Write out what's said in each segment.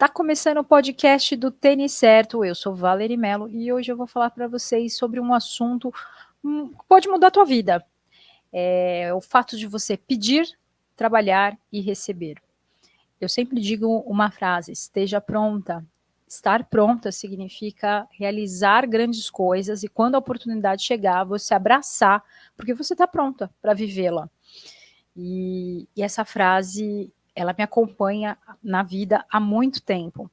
Tá começando o podcast do Tênis Certo. Eu sou Valerie Mello e hoje eu vou falar para vocês sobre um assunto que pode mudar a tua vida. É o fato de você pedir, trabalhar e receber. Eu sempre digo uma frase: esteja pronta. Estar pronta significa realizar grandes coisas e quando a oportunidade chegar, você abraçar, porque você está pronta para vivê-la. E essa frase, ela me acompanha na vida há muito tempo.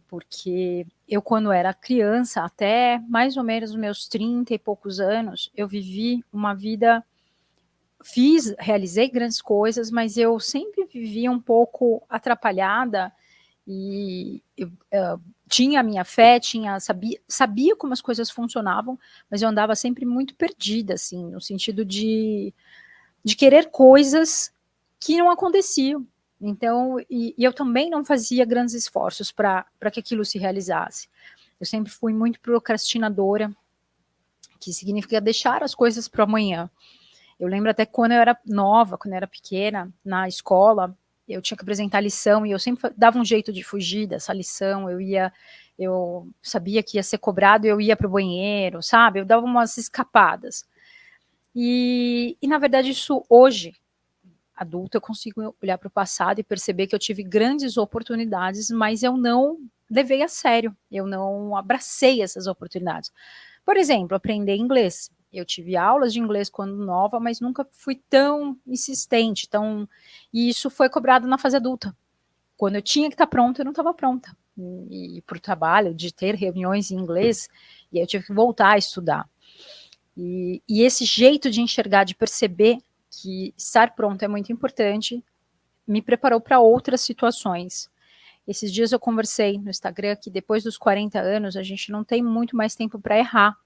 Porque eu, quando era criança, até mais ou menos os meus 30 e poucos anos, eu vivi uma vida, realizei grandes coisas, mas eu sempre vivia um pouco atrapalhada e eu tinha a minha fé, sabia como as coisas funcionavam, mas eu andava sempre muito perdida, assim, no sentido de querer coisas que não aconteciam. Então, e eu também não fazia grandes esforços para que aquilo se realizasse. Eu sempre fui muito procrastinadora, que significa deixar as coisas para amanhã. Eu lembro até quando eu era nova, quando eu era pequena, na escola, eu tinha que apresentar lição e eu sempre dava um jeito de fugir dessa lição. Eu sabia que ia ser cobrado, eu ia para o banheiro, sabe? Eu dava umas escapadas. E na verdade isso hoje, adulta, eu consigo olhar para o passado e perceber que eu tive grandes oportunidades, mas eu não levei a sério, eu não abracei essas oportunidades. Por exemplo, aprender inglês. Eu tive aulas de inglês quando nova, mas nunca fui tão insistente, e isso foi cobrado na fase adulta. Quando eu tinha que estar pronta, eu não estava pronta. E para o trabalho, de ter reuniões em inglês, e aí eu tive que voltar a estudar. E esse jeito de enxergar, de perceber que estar pronto é muito importante, me preparou para outras situações. Esses dias eu conversei no Instagram que depois dos 40 anos a gente não tem muito mais tempo para errar,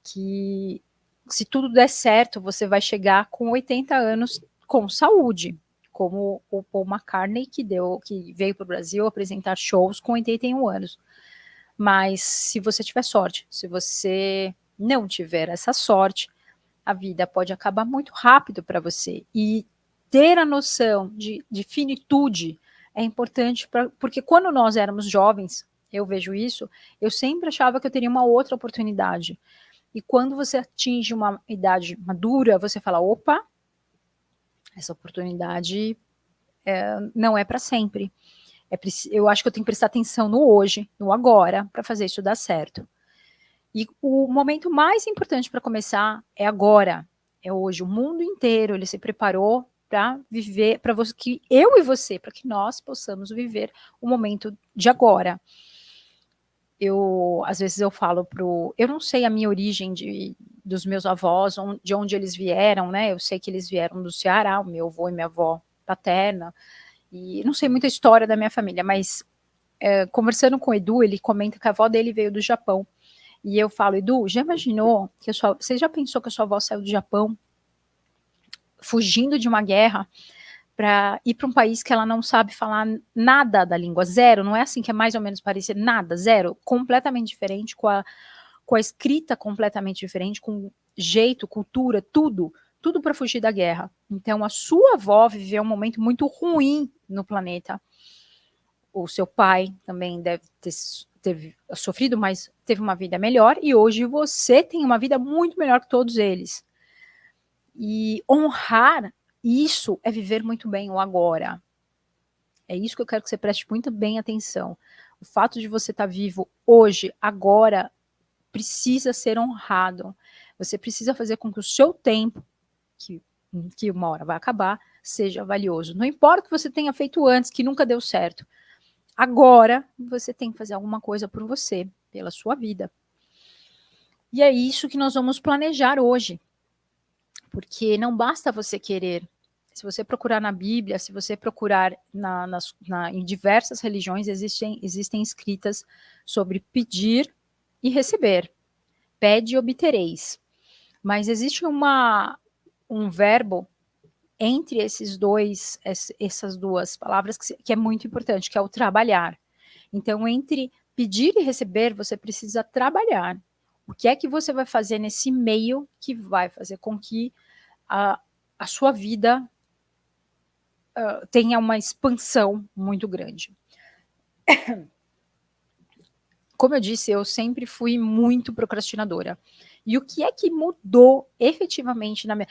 que se tudo der certo você vai chegar com 80 anos com saúde, como o Paul McCartney que veio para o Brasil apresentar shows com 81 anos. Mas se você tiver sorte, se você não tiver essa sorte, a vida pode acabar muito rápido para você. E ter a noção de finitude é importante, porque quando nós éramos jovens, eu vejo isso, eu sempre achava que eu teria uma outra oportunidade. E quando você atinge uma idade madura, você fala, opa, essa oportunidade não é para sempre. Eu acho que eu tenho que prestar atenção no hoje, no agora, para fazer isso dar certo. E o momento mais importante para começar é agora, é hoje. O mundo inteiro ele se preparou para viver, para que eu e você, para que nós possamos viver o momento de agora. Às vezes eu falo eu não sei a minha origem dos meus avós, de onde eles vieram, né? Eu sei que eles vieram do Ceará, o meu avô e minha avó paterna, e não sei muita história da minha família, mas conversando com o Edu, ele comenta que a avó dele veio do Japão. E eu falo, Edu, já imaginou você já pensou que a sua avó saiu do Japão fugindo de uma guerra para ir para um país que ela não sabe falar nada da língua, zero, não é assim que é mais ou menos parecido, nada, zero, completamente diferente, com a escrita completamente diferente, com jeito, cultura, tudo para fugir da guerra. Então a sua avó viveu um momento muito ruim no planeta. O seu pai também deve ter sofrido, mas teve uma vida melhor, e hoje você tem uma vida muito melhor que todos eles. E honrar isso é viver muito bem o agora. É isso que eu quero que você preste muito bem atenção. O fato de você estar vivo hoje, agora, precisa ser honrado. Você precisa fazer com que o seu tempo, que uma hora vai acabar, seja valioso. Não importa o que você tenha feito antes, que nunca deu certo. Agora, você tem que fazer alguma coisa por você, pela sua vida. E é isso que nós vamos planejar hoje. Porque não basta você querer. Se você procurar na Bíblia, se você procurar em diversas religiões, existem escritas sobre pedir e receber. Pede e obtereis. Mas existe um verbo entre essas duas palavras que é muito importante, que é o trabalhar. Então, entre pedir e receber, você precisa trabalhar. O que é que você vai fazer nesse meio que vai fazer com que a sua vida tenha uma expansão muito grande? Como eu disse, eu sempre fui muito procrastinadora. E o que é que mudou efetivamente na minha...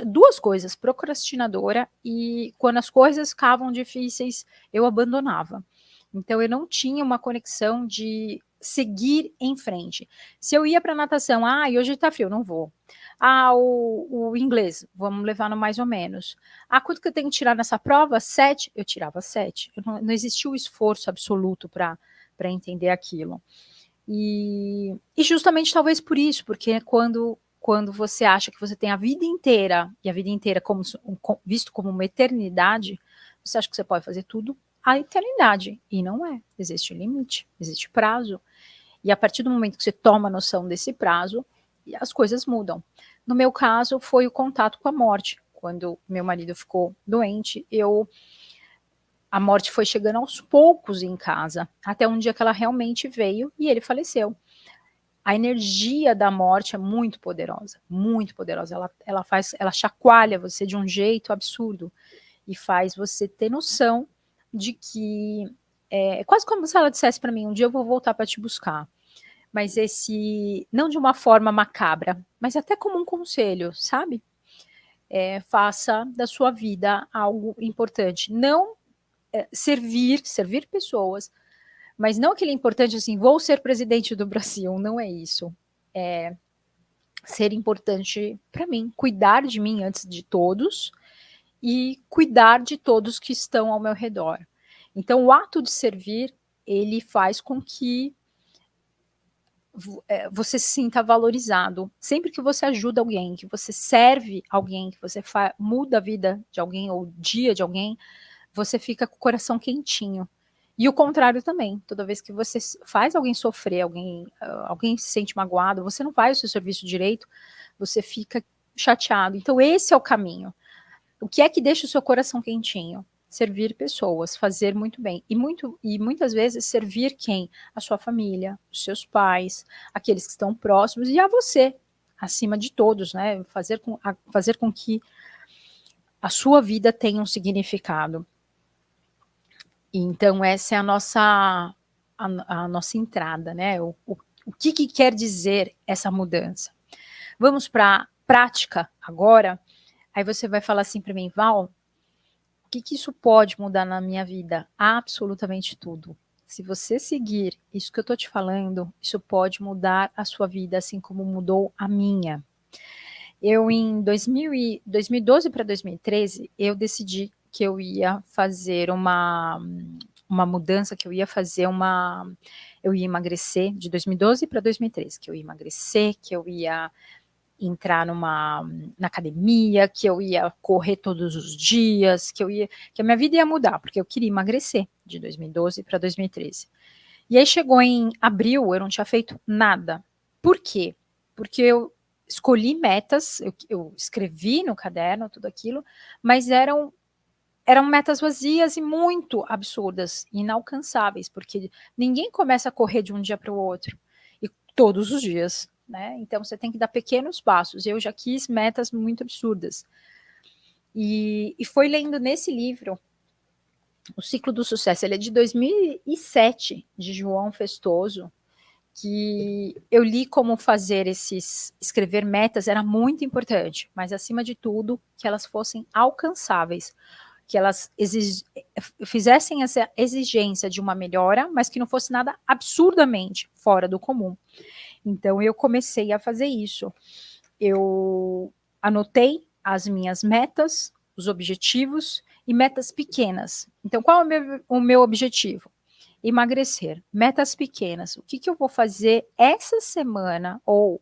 Duas coisas, procrastinadora e quando as coisas ficavam difíceis, eu abandonava. Então, eu não tinha uma conexão de seguir em frente. Se eu ia para natação, e hoje está frio, não vou. O inglês, vamos levar no mais ou menos. Quanto que eu tenho que tirar nessa prova? 7? Eu tirava 7. Não existia o esforço absoluto para entender aquilo. E justamente talvez por isso, porque quando você acha que você tem a vida inteira, e a vida inteira visto como uma eternidade, você acha que você pode fazer tudo a eternidade. E não é. Existe limite, existe prazo. E a partir do momento que você toma noção desse prazo, as coisas mudam. No meu caso, foi o contato com a morte. Quando meu marido ficou doente, a morte foi chegando aos poucos em casa, até um dia que ela realmente veio e ele faleceu. A energia da morte é muito poderosa, muito poderosa. Ela chacoalha você de um jeito absurdo e faz você ter noção de que é quase como se ela dissesse para mim: um dia eu vou voltar para te buscar. Mas não de uma forma macabra, mas até como um conselho, sabe? Faça da sua vida algo importante. Não servir pessoas, mas não aquele importante assim, vou ser presidente do Brasil, não é isso. É ser importante para mim, cuidar de mim antes de todos e cuidar de todos que estão ao meu redor. Então, o ato de servir, ele faz com que você se sinta valorizado. Sempre que você ajuda alguém, que você serve alguém, que você muda a vida de alguém ou o dia de alguém, você fica com o coração quentinho. E o contrário também. Toda vez que você faz alguém sofrer, alguém se sente magoado, você não faz o seu serviço direito, você fica chateado. Então, esse é o caminho. O que é que deixa o seu coração quentinho? Servir pessoas, fazer muito bem. E muitas vezes servir quem? A sua família, os seus pais, aqueles que estão próximos e a você, acima de todos, né? Fazer com que a sua vida tenha um significado. Então, essa é a nossa entrada, né? O que quer dizer essa mudança? Vamos para a prática agora? Aí você vai falar assim para mim: Val, o que isso pode mudar na minha vida? Absolutamente tudo. Se você seguir isso que eu estou te falando, isso pode mudar a sua vida, assim como mudou a minha. Eu, em 2012 para 2013, eu decidi que eu ia fazer uma mudança, que eu ia emagrecer de 2012 para 2013, que eu ia emagrecer, que eu ia entrar na academia, que eu ia correr todos os dias, que a minha vida ia mudar, porque eu queria emagrecer de 2012 para 2013. E aí chegou em abril, eu não tinha feito nada. Por quê? Porque eu escolhi metas, eu escrevi no caderno tudo aquilo, mas eram metas vazias e muito absurdas, inalcançáveis, porque ninguém começa a correr de um dia para o outro, e todos os dias, né? Então você tem que dar pequenos passos. Eu já quis metas muito absurdas. E foi lendo nesse livro, O Ciclo do Sucesso, ele é de 2007, de João Festoso, que eu li como escrever metas era muito importante, mas acima de tudo, que elas fossem alcançáveis, que elas fizessem essa exigência de uma melhora, mas que não fosse nada absurdamente fora do comum. Então eu comecei a fazer isso. Eu anotei as minhas metas, os objetivos e metas pequenas. Então, qual é o meu objetivo? Emagrecer. Metas pequenas. O que eu vou fazer essa semana ou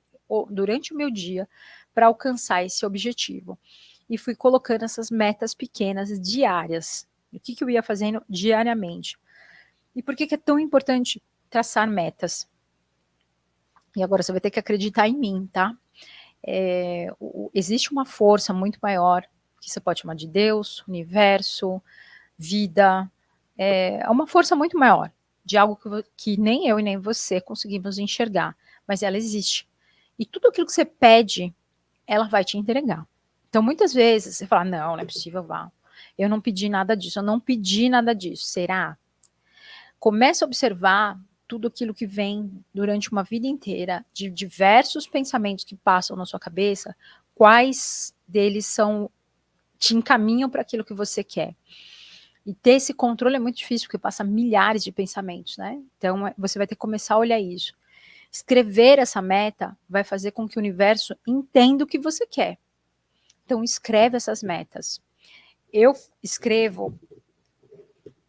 durante o meu dia para alcançar esse objetivo? E fui colocando essas metas pequenas diárias. O que eu ia fazendo diariamente? E por que é tão importante traçar metas? E agora você vai ter que acreditar em mim, tá? Existe uma força muito maior, que você pode chamar de Deus, universo, vida, é uma força muito maior, de algo que nem eu e nem você conseguimos enxergar, mas ela existe. E tudo aquilo que você pede, ela vai te entregar. Então, muitas vezes, você fala, não é possível, Val, eu não pedi nada disso, eu não pedi nada disso, será? Começa a observar tudo aquilo que vem durante uma vida inteira, de diversos pensamentos que passam na sua cabeça, quais deles te encaminham para aquilo que você quer. E ter esse controle é muito difícil, porque passa milhares de pensamentos, né? Então, você vai ter que começar a olhar isso. Escrever essa meta vai fazer com que o universo entenda o que você quer. Então, escreve essas metas. Eu escrevo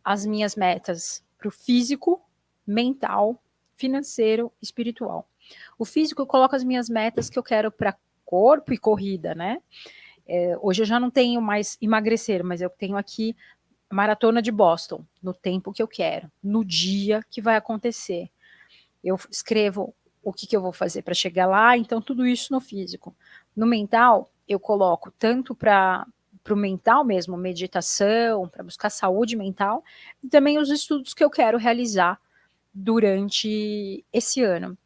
as minhas metas para o físico, mental, financeiro, espiritual. O físico, eu coloco as minhas metas que eu quero para corpo e corrida, né? Hoje eu já não tenho mais emagrecer, mas eu tenho aqui maratona de Boston, no tempo que eu quero, no dia que vai acontecer. Eu escrevo o que eu vou fazer para chegar lá, então tudo isso no físico. No mental, eu coloco tanto para o mental mesmo, meditação, para buscar saúde mental, e também os estudos que eu quero realizar durante esse ano.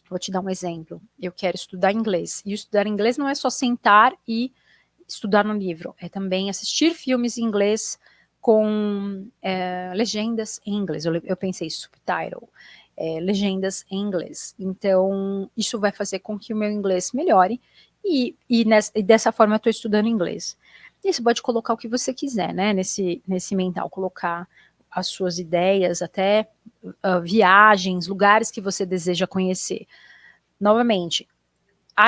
Vou te dar um exemplo. Eu quero estudar inglês. E estudar inglês não é só sentar e estudar no livro, é também assistir filmes em inglês com legendas em inglês. Eu pensei subtitle, legendas em inglês. Então, isso vai fazer com que o meu inglês melhore e dessa forma eu estou estudando inglês. E você pode colocar o que você quiser, né, nesse mental, colocar as suas ideias, até viagens, lugares que você deseja conhecer. Novamente,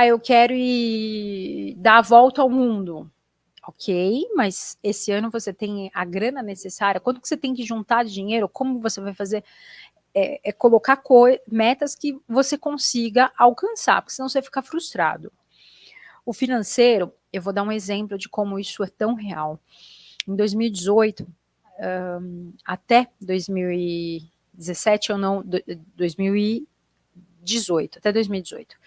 eu quero ir dar a volta ao mundo. Ok, mas esse ano você tem a grana necessária? Quanto que você tem que juntar de dinheiro? Como você vai fazer? Colocar metas que você consiga alcançar, porque senão você fica frustrado. O financeiro, eu vou dar um exemplo de como isso é tão real. Em 2018, até 2017, 2018, até 2018,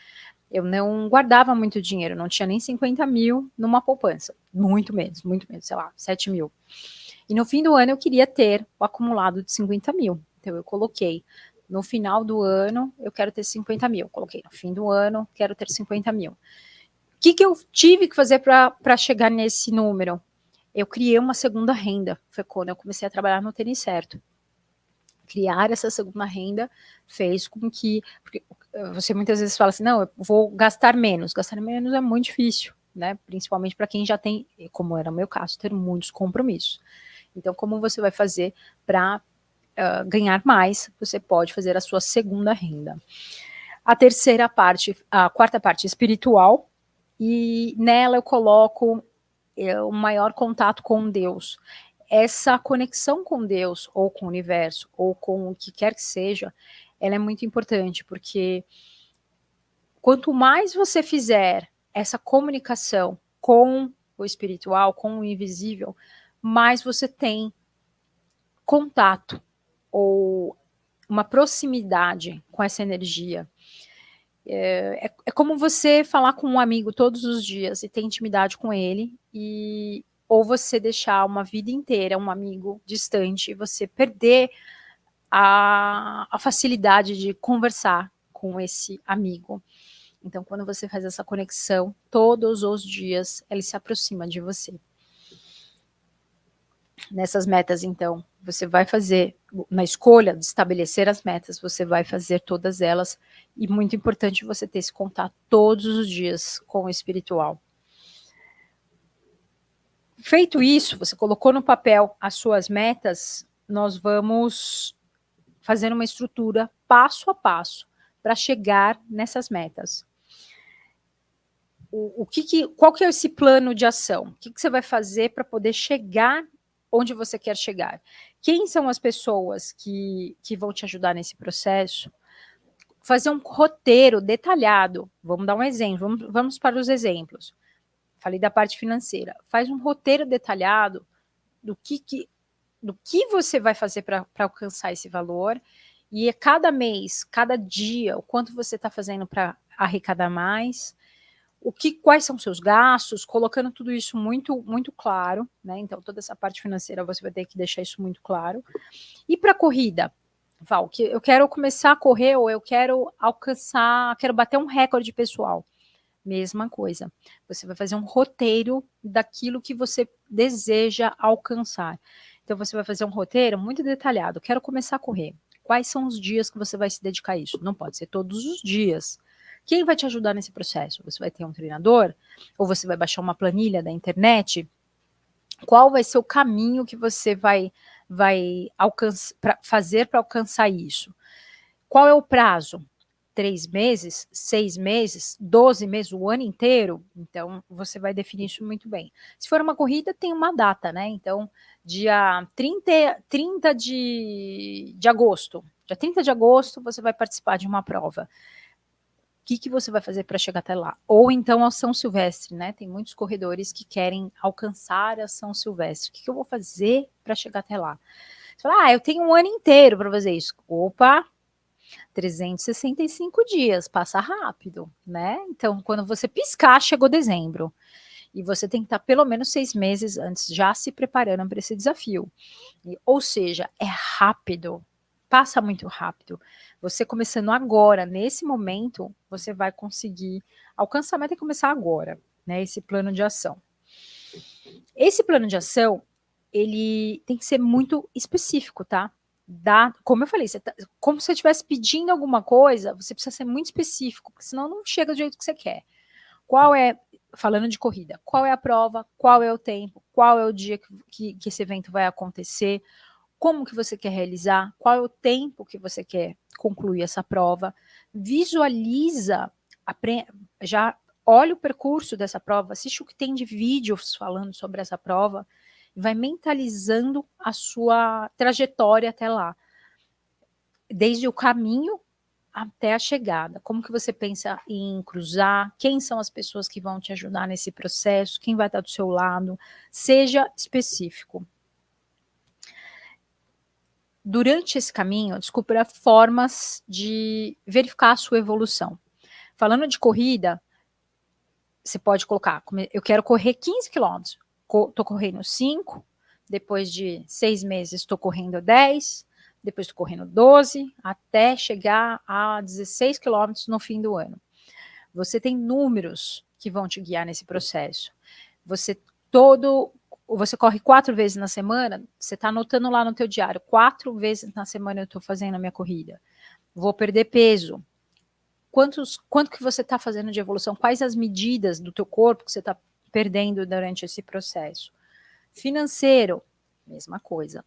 eu não guardava muito dinheiro, não tinha nem 50 mil numa poupança. Muito menos, sei lá, 7 mil. E no fim do ano eu queria ter o acumulado de 50 mil. Então eu coloquei, no final do ano eu quero ter 50 mil. Coloquei, no fim do ano quero ter 50 mil. O que eu tive que fazer para chegar nesse número? Eu criei uma segunda renda. Foi quando eu comecei a trabalhar no Tênis Certo. Criar essa segunda renda fez com que, porque você muitas vezes fala assim, não, eu vou gastar menos. Gastar menos é muito difícil, né? Principalmente para quem já tem, como era o meu caso, ter muitos compromissos. Então, como você vai fazer para ganhar mais? Você pode fazer a sua segunda renda. A terceira parte, a quarta parte espiritual, e nela eu coloco o maior contato com Deus. Essa conexão com Deus, ou com o universo, ou com o que quer que seja, ela é muito importante, porque quanto mais você fizer essa comunicação com o espiritual, com o invisível, mais você tem contato ou uma proximidade com essa energia. É como você falar com um amigo todos os dias e ter intimidade com ele, ou você deixar uma vida inteira um amigo distante e você perder a facilidade de conversar com esse amigo. Então, quando você faz essa conexão, todos os dias ele se aproxima de você. Nessas metas, então, você vai fazer, na escolha de estabelecer as metas, você vai fazer todas elas, e muito importante você ter esse contato todos os dias com o espiritual. Feito isso, você colocou no papel as suas metas, nós vamos fazer uma estrutura passo a passo para chegar nessas metas. Qual que é esse plano de ação? O que você vai fazer para poder chegar onde você quer chegar? Quem são as pessoas que vão te ajudar nesse processo? Fazer um roteiro detalhado. Vamos dar um exemplo, vamos para os exemplos. Falei da parte financeira. Faz um roteiro detalhado do que você vai fazer para alcançar esse valor, e cada mês, cada dia, o quanto você está fazendo para arrecadar mais, quais são seus gastos, colocando tudo isso muito, muito claro, né? Então, toda essa parte financeira você vai ter que deixar isso muito claro. E para a corrida, Val, que eu quero começar a correr, ou eu quero quero bater um recorde pessoal. Mesma coisa. Você vai fazer um roteiro daquilo que você deseja alcançar. Então você vai fazer um roteiro muito detalhado. Quero começar a correr. Quais são os dias que você vai se dedicar a isso? Não pode ser todos os dias. Quem vai te ajudar nesse processo? Você vai ter um treinador? Ou você vai baixar uma planilha da internet? Qual vai ser o caminho que você vai fazer para alcançar isso? Qual é o prazo? 3 meses, 6 meses, 12 meses, o ano inteiro? Então, você vai definir isso muito bem. Se for uma corrida, tem uma data, né? Então, dia 30 de agosto. Dia 30 de agosto, você vai participar de uma prova. O que você vai fazer para chegar até lá? Ou então a São Silvestre, né? Tem muitos corredores que querem alcançar a São Silvestre. O que eu vou fazer para chegar até lá? Você fala, eu tenho um ano inteiro para fazer isso. Opa, 365 dias, passa rápido, né? Então, quando você piscar, chegou dezembro. E você tem que estar pelo menos 6 meses antes já se preparando para esse desafio. Ou seja, é rápido, passa muito rápido. Você começando agora, nesse momento, você vai conseguir alcançar, mas tem que começar agora, né? Esse plano de ação. Esse plano de ação, ele tem que ser muito específico, tá? Como eu falei, como se você estivesse pedindo alguma coisa, você precisa ser muito específico, senão não chega do jeito que você quer. Falando de corrida, qual é a prova, qual é o tempo, qual é o dia que esse evento vai acontecer, como que você quer realizar, qual é o tempo que você quer concluir essa prova, visualiza, já olha o percurso dessa prova, assiste o que tem de vídeos falando sobre essa prova, e vai mentalizando a sua trajetória até lá, desde o caminho até a chegada. Como que você pensa em cruzar? Quem são as pessoas que vão te ajudar nesse processo? Quem vai estar do seu lado? Seja específico. Durante esse caminho, descubra formas de verificar a sua evolução. Falando de corrida, você pode colocar, eu quero correr 15 quilômetros, estou correndo 5, depois de 6 meses estou correndo 10, depois estou correndo 12, até chegar a 16 quilômetros no fim do ano. Você tem números que vão te guiar nesse processo. Você corre 4 vezes na semana, você está anotando lá no teu diário, 4 vezes na semana eu estou fazendo a minha corrida. Vou perder peso. Quanto que você está fazendo de evolução? Quais as medidas do teu corpo que você está perdendo durante esse processo? Financeiro, mesma coisa.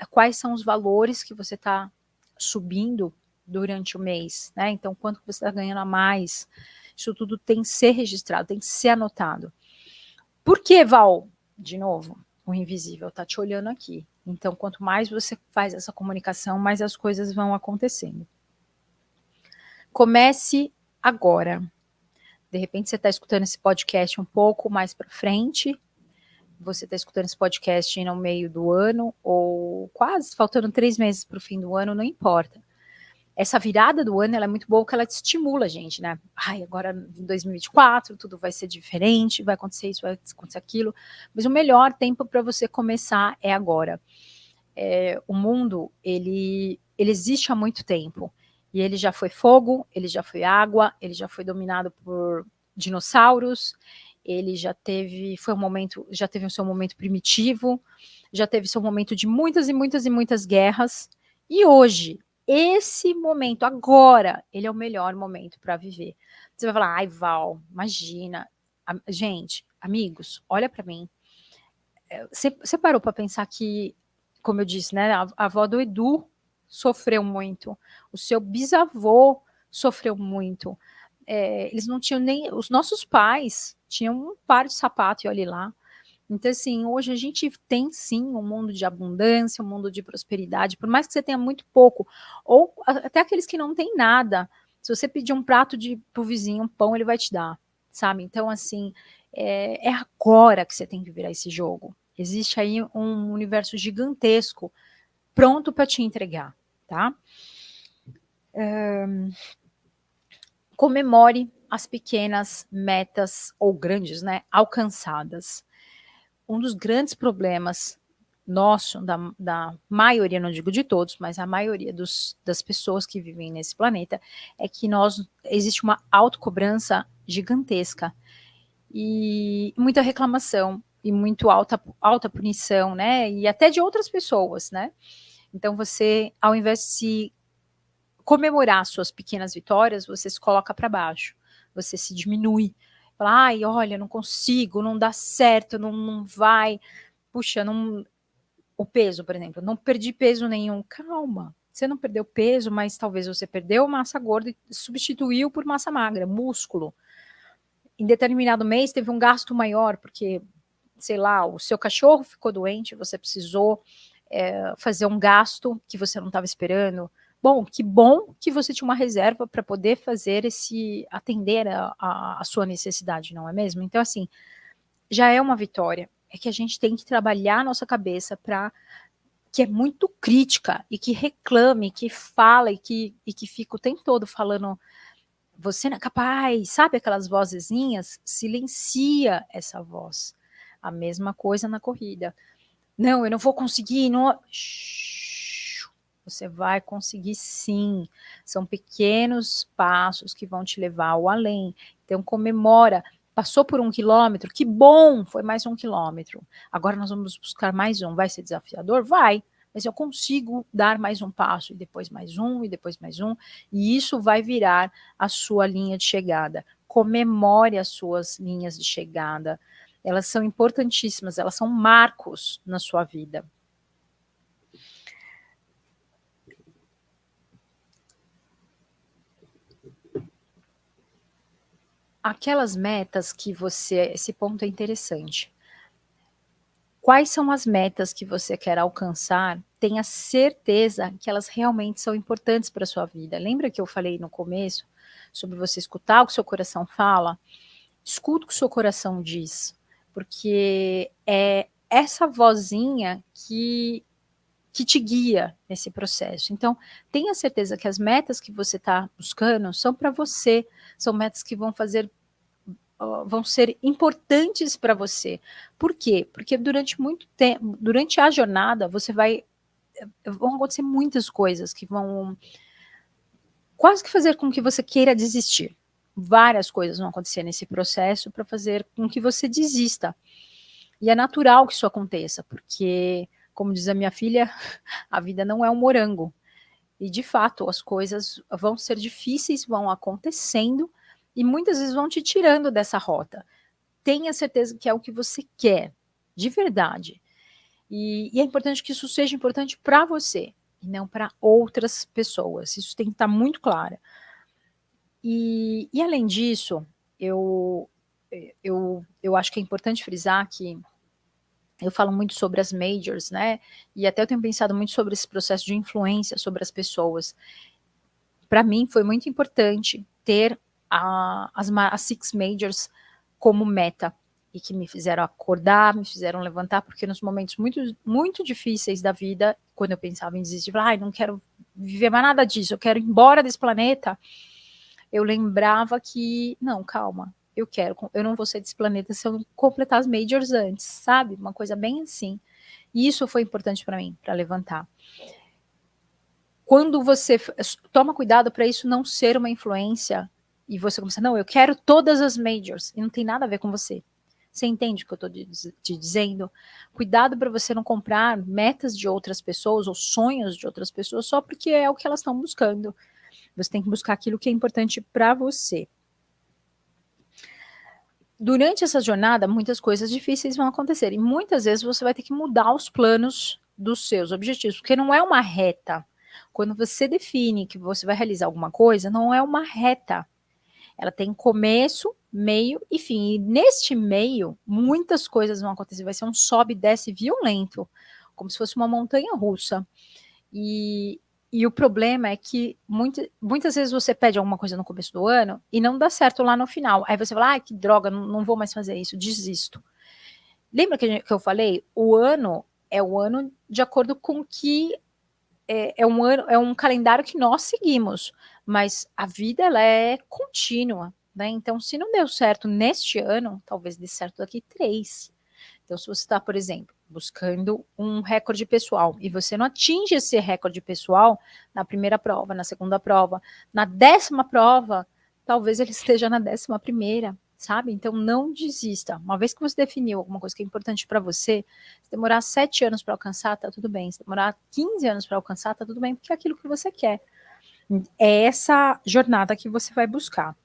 Quais são os valores que você está subindo durante o mês, né? Então, quanto que você está ganhando a mais? Isso tudo tem que ser registrado, tem que ser anotado. Por que, Val? De novo, o invisível está te olhando aqui. Então, quanto mais você faz essa comunicação, mais as coisas vão acontecendo. Comece agora. De repente, você está escutando esse podcast um pouco mais para frente. Você está escutando esse podcast no meio do ano, ou quase, faltando 3 meses para o fim do ano, não importa. Essa virada do ano, ela é muito boa, porque ela te estimula a gente, né? Agora em 2024, tudo vai ser diferente, vai acontecer isso, vai acontecer aquilo. Mas o melhor tempo para você começar é agora. O mundo, ele existe há muito tempo. E ele já foi fogo, ele já foi água, ele já foi dominado por dinossauros, ele já teve o seu momento primitivo, já teve seu momento de muitas e muitas e muitas guerras. E hoje, esse momento, agora, ele é o melhor momento para viver. Você vai falar, Val, imagina. Gente, amigos, olha para mim. Você parou para pensar que, como eu disse, né, a avó do Edu sofreu muito, o seu bisavô sofreu muito. Eles não tinham nem, os nossos pais tinham um par de sapato e olhe lá. Então, assim, hoje a gente tem sim um mundo de abundância, um mundo de prosperidade, por mais que você tenha muito pouco, ou até aqueles que não têm nada. Se você pedir um prato pro vizinho, um pão, ele vai te dar, sabe? Então, assim, é agora que você tem que virar esse jogo. Existe aí um universo gigantesco pronto para te entregar, tá? Comemore as pequenas metas, ou grandes, né, alcançadas. Um dos grandes problemas nosso, da maioria, não digo de todos, mas a maioria das pessoas que vivem nesse planeta, é que existe uma autocobrança gigantesca e muita reclamação. muito alta punição, né? E até de outras pessoas, né? Então você, ao invés de se comemorar suas pequenas vitórias, você se coloca para baixo, você se diminui. Fala, ai, olha, não consigo, não dá certo, não vai. Puxa, não. O peso, por exemplo, não perdi peso nenhum. Calma, você não perdeu peso, mas talvez você perdeu massa gorda e substituiu por massa magra, músculo. Em determinado mês teve um gasto maior, porque, sei lá, o seu cachorro ficou doente, você precisou fazer um gasto que você não estava esperando. Bom que você tinha uma reserva para poder fazer atender a sua necessidade, não é mesmo? Então, assim, já é uma vitória. É que a gente tem que trabalhar a nossa cabeça para que é muito crítica e que reclame, que fala e que fica o tempo todo falando você não é capaz, sabe aquelas vozezinhas? Silencia essa voz. A mesma coisa na corrida. Não, eu não vou conseguir. Não. Você vai conseguir sim. São pequenos passos que vão te levar ao além. Então comemora. Passou por 1 quilômetro, que bom, foi mais 1 quilômetro. Agora nós vamos buscar mais um. Vai ser desafiador? Vai. Mas eu consigo dar mais um passo, e depois mais um, e depois mais um, e isso vai virar a sua linha de chegada. Comemore as suas linhas de chegada. Elas são importantíssimas, elas são marcos na sua vida. Aquelas metas que você... Esse ponto é interessante. Quais são as metas que você quer alcançar? Tenha certeza que elas realmente são importantes para a sua vida. Lembra que eu falei no começo sobre você escutar o que seu coração fala? Escuta o que o seu coração diz, porque é essa vozinha que te guia nesse processo. Então, tenha certeza que as metas que você está buscando são para você, são metas que vão ser importantes para você. Por quê? Porque durante muito tempo, durante a jornada, vão acontecer muitas coisas que vão quase que fazer com que você queira desistir. Várias coisas vão acontecer nesse processo para fazer com que você desista. E é natural que isso aconteça, porque, como diz a minha filha, a vida não é um morango. E, de fato, as coisas vão ser difíceis, vão acontecendo, e muitas vezes vão te tirando dessa rota. Tenha certeza que é o que você quer, de verdade. E é importante que isso seja importante para você, e não para outras pessoas. Isso tem que estar muito claro. E além disso, eu acho que é importante frisar que eu falo muito sobre as majors, né? E até eu tenho pensado muito sobre esse processo de influência sobre as pessoas. Para mim, foi muito importante ter as 6 majors como meta e que me fizeram acordar, me fizeram levantar, porque nos momentos muito, muito difíceis da vida, quando eu pensava em desistir, ai, não quero viver mais nada disso, eu quero ir embora desse planeta, eu lembrava que, não, calma, eu não vou ser desse planeta se eu não completar as majors antes, sabe? Uma coisa bem assim. E isso foi importante para mim, para levantar. Quando você toma cuidado para isso não ser uma influência, e você começa, não, eu quero todas as majors, e não tem nada a ver com você. Você entende o que eu estou te dizendo? Cuidado para você não comprar metas de outras pessoas ou sonhos de outras pessoas só porque é o que elas estão buscando. Você tem que buscar aquilo que é importante para você. Durante essa jornada, muitas coisas difíceis vão acontecer. E muitas vezes você vai ter que mudar os planos dos seus objetivos, porque não é uma reta. Quando você define que você vai realizar alguma coisa, não é uma reta. Ela tem começo, meio e fim. E neste meio, muitas coisas vão acontecer. Vai ser um sobe e desce violento, como se fosse uma montanha russa. E o problema é que muitas vezes você pede alguma coisa no começo do ano e não dá certo lá no final. Aí você fala, que droga, não vou mais fazer isso, desisto. Lembra que eu falei? O ano é o ano de acordo com que é um calendário que nós seguimos, mas a vida ela é contínua, né? Então, se não deu certo neste ano, talvez dê certo daqui 3. Então, se você está, por exemplo, buscando um recorde pessoal e você não atinge esse recorde pessoal na primeira prova, na segunda prova, na 10ª prova, talvez ele esteja na 11ª. sabe? Então não desista. Uma vez que você definiu alguma coisa que é importante para você, se demorar 7 anos para alcançar, tá tudo bem. Se demorar 15 anos para alcançar, tá tudo bem, porque é aquilo que você quer. É essa jornada que você vai buscar.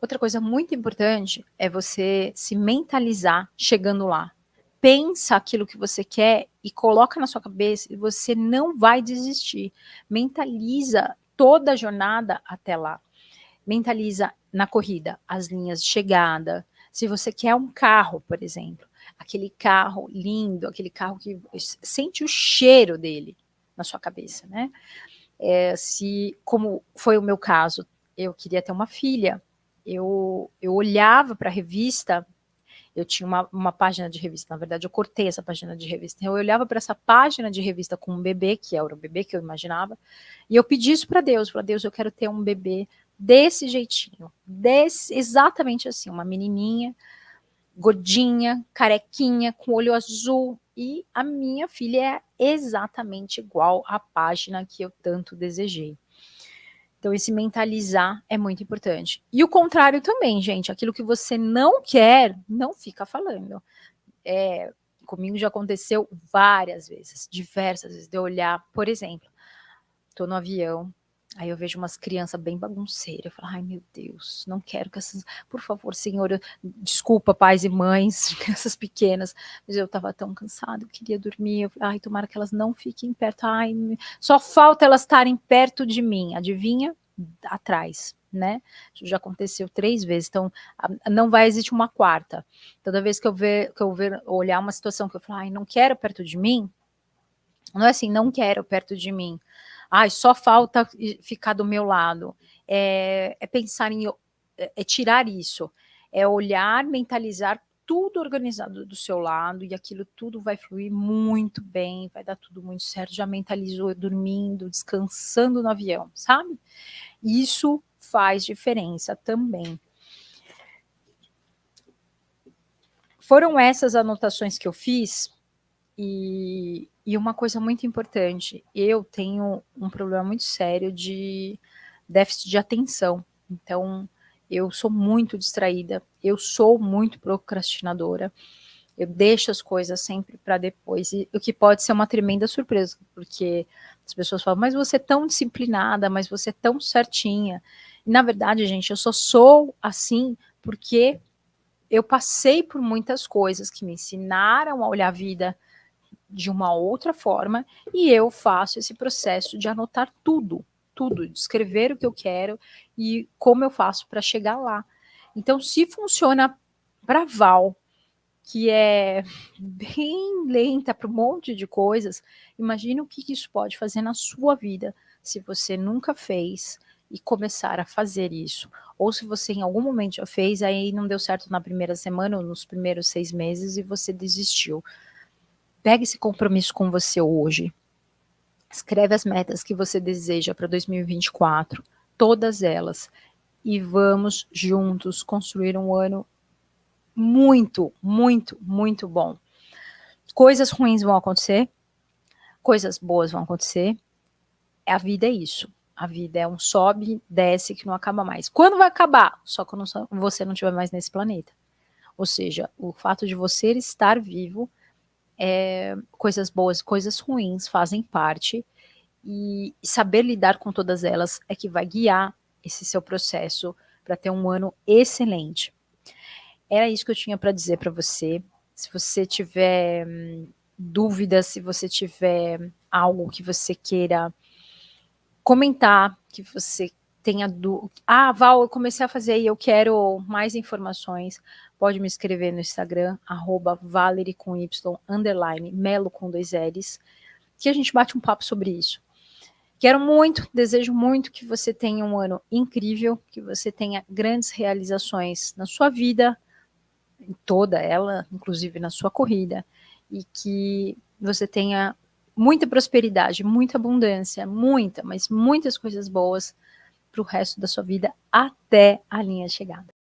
Outra coisa muito importante é você se mentalizar chegando lá. Pensa aquilo que você quer e coloca na sua cabeça e você não vai desistir. Mentaliza toda a jornada até lá. Mentaliza na corrida as linhas de chegada. Se você quer um carro, por exemplo, aquele carro lindo, aquele carro que sente o cheiro dele na sua cabeça, né? Se, como foi o meu caso, eu queria ter uma filha, eu olhava para a revista, eu tinha uma página de revista, na verdade eu cortei essa página de revista, eu olhava para essa página de revista com um bebê, que era o bebê que eu imaginava, e eu pedi isso para Deus, falei, Deus, eu quero ter um bebê desse jeitinho, exatamente assim, uma menininha, gordinha, carequinha, com olho azul, e a minha filha é exatamente igual à página que eu tanto desejei. Então, esse mentalizar é muito importante. E o contrário também, gente. Aquilo que você não quer, não fica falando. Comigo já aconteceu várias vezes, diversas vezes, de eu olhar, por exemplo, tô no avião, aí eu vejo umas crianças bem bagunceiras, eu falo, ai meu Deus, não quero que essas, por favor, Senhor, desculpa pais e mães, crianças pequenas, mas eu tava tão cansada, eu queria dormir, eu falei, ai, tomara que elas não fiquem perto, ai, só falta elas estarem perto de mim, adivinha? Atrás, né? Isso já aconteceu 3 vezes, então não vai existir uma quarta. Toda vez que eu olhar uma situação que eu falo, ai, não quero perto de mim, não é assim, não quero perto de mim. Ai, só falta ficar do meu lado. É pensar em, tirar isso. É olhar, mentalizar tudo organizado do seu lado e aquilo tudo vai fluir muito bem, vai dar tudo muito certo. Já mentalizou dormindo, descansando no avião, sabe? Isso faz diferença também. Foram essas anotações que eu fiz. E uma coisa muito importante, eu tenho um problema muito sério de déficit de atenção. Então, eu sou muito distraída, eu sou muito procrastinadora, eu deixo as coisas sempre para depois, e o que pode ser uma tremenda surpresa, porque as pessoas falam, mas você é tão disciplinada, mas você é tão certinha. E, na verdade, gente, eu só sou assim porque eu passei por muitas coisas que me ensinaram a olhar a vida de uma outra forma, e eu faço esse processo de anotar tudo, de escrever o que eu quero e como eu faço para chegar lá. Então, se funciona para Val, que é bem lenta para um monte de coisas, imagina o que isso pode fazer na sua vida, se você nunca fez e começar a fazer isso. Ou se você em algum momento já fez, aí não deu certo na primeira semana ou nos primeiros 6 meses e você desistiu. Pega esse compromisso com você hoje. Escreve as metas que você deseja para 2024, todas elas, e vamos juntos construir um ano muito, muito, muito bom. Coisas ruins vão acontecer, coisas boas vão acontecer. A vida é isso. A vida é um sobe, desce que não acaba mais. Quando vai acabar? Só quando você não estiver mais nesse planeta. Ou seja, o fato de você estar vivo, coisas boas, coisas ruins fazem parte, e saber lidar com todas elas é que vai guiar esse seu processo para ter um ano excelente. Era isso que eu tinha para dizer para você. Se você tiver dúvidas, se você tiver algo que você queira comentar, que você tenha dúvida. Ah, Val, eu comecei a fazer e eu quero mais informações. Pode me escrever no Instagram, @Valerie com Y, _Melo com 2 L's, que a gente bate um papo sobre isso. Quero muito, desejo muito que você tenha um ano incrível, que você tenha grandes realizações na sua vida, em toda ela, inclusive na sua corrida, e que você tenha muita prosperidade, muita abundância, muita, mas muitas coisas boas para o resto da sua vida até a linha de chegada.